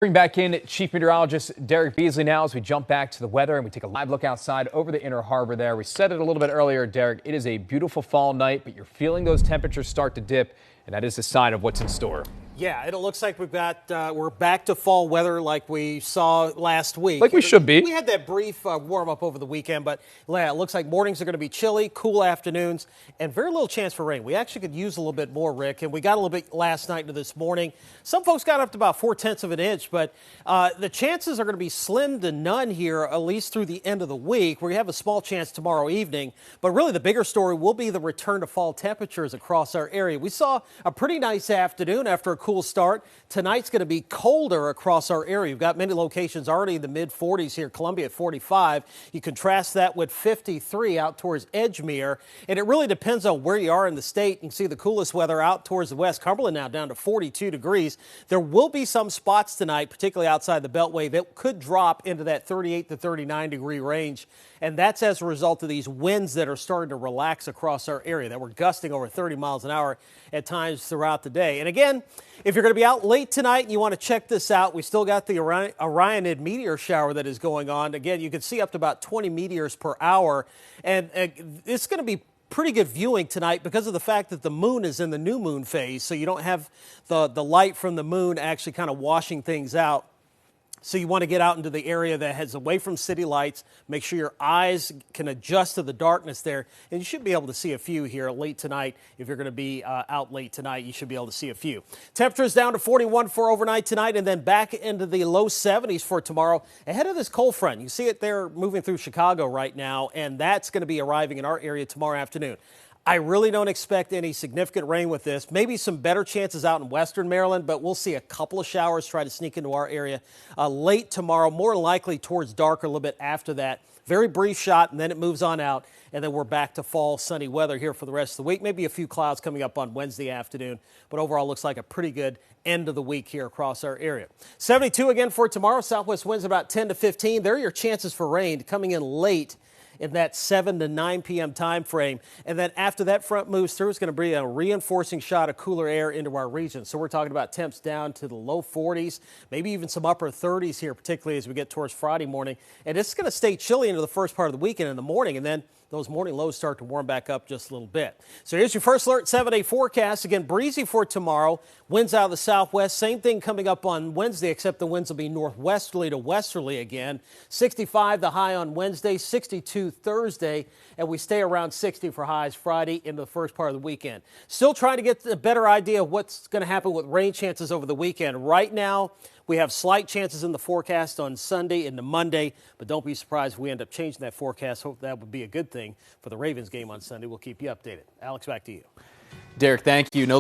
Bring back in Chief Meteorologist Derek Beasley now as we jump back to the weather and we take a live look outside over the Inner Harbor there. We said it a little bit earlier, Derek. It is a beautiful fall night, but you're feeling those temperatures start to dip, and that is a sign of what's in store. Yeah, it looks like we're back to fall weather like we saw last week. Like we should be. We had that brief warm up over the weekend, but yeah, it looks like mornings are going to be chilly, cool afternoons, and very little chance for rain. We actually could use a little bit more, Rick, and we got a little bit last night into this morning. Some folks got up to about 0.4 of an inch, but the chances are going to be slim to none here, at least through the end of the week. We have a small chance tomorrow evening, but really the bigger story will be the return to fall temperatures across our area. We saw a pretty nice afternoon after a cool start. Tonight's going to be colder across our area. We've got many locations already in the mid-40s here. Columbia at 45. You contrast that with 53 out towards Edgemere. And it really depends on where you are in the state. You can see the coolest weather out towards the west. Cumberland now down to 42 degrees. There will be some spots tonight, particularly outside the Beltway, that could drop into that 38 to 39 degree range. And that's as a result of these winds that are starting to relax across our area that were gusting over 30 miles an hour at times throughout the day. And again, if you're going to be out late tonight and you want to check this out, we still got the Orionid meteor shower that is going on. Again, you can see up to about 20 meteors per hour. And it's going to be pretty good viewing tonight because of the fact that the moon is in the new moon phase. So you don't have the light from the moon actually kind of washing things out. So you want to get out into the area that heads away from city lights. Make sure your eyes can adjust to the darkness there. And you should be able to see a few here late tonight. If you're going to be out late tonight, you should be able to see a few. Temperatures down to 41 for overnight tonight and then back into the low 70s for tomorrow. Ahead of this cold front, you see it there moving through Chicago right now, and that's going to be arriving in our area tomorrow afternoon. I really don't expect any significant rain with this. Maybe some better chances out in western Maryland, but we'll see a couple of showers try to sneak into our area late tomorrow, more likely towards dark or a little bit after that. Very brief shot, and then it moves on out, and then we're back to fall sunny weather here for the rest of the week. Maybe a few clouds coming up on Wednesday afternoon, but overall looks like a pretty good end of the week here across our area. 72 again for tomorrow. Southwest winds about 10 to 15. There are your chances for rain coming in late in that 7 to 9 p.m. time frame. And then after that front moves through, it's going to bring a reinforcing shot of cooler air into our region. So we're talking about temps down to the low 40s, maybe even some upper 30s here, particularly as we get towards Friday morning. And it's going to stay chilly into the first part of the weekend in the morning, and then those morning lows start to warm back up just a little bit. So here's your first alert 7-day forecast. Again, breezy for tomorrow. Winds out of the southwest. Same thing coming up on Wednesday, except the winds will be northwesterly to westerly again. 65 the high on Wednesday, 62 Thursday, and we stay around 60 for highs Friday into the first part of the weekend. Still trying to get a better idea of what's going to happen with rain chances over the weekend. Right now, we have slight chances in the forecast on Sunday into Monday, but don't be surprised if we end up changing that forecast. Hope that would be a good thing for the Ravens game on Sunday. We'll keep you updated. Alex, back to you. Derek, thank you. No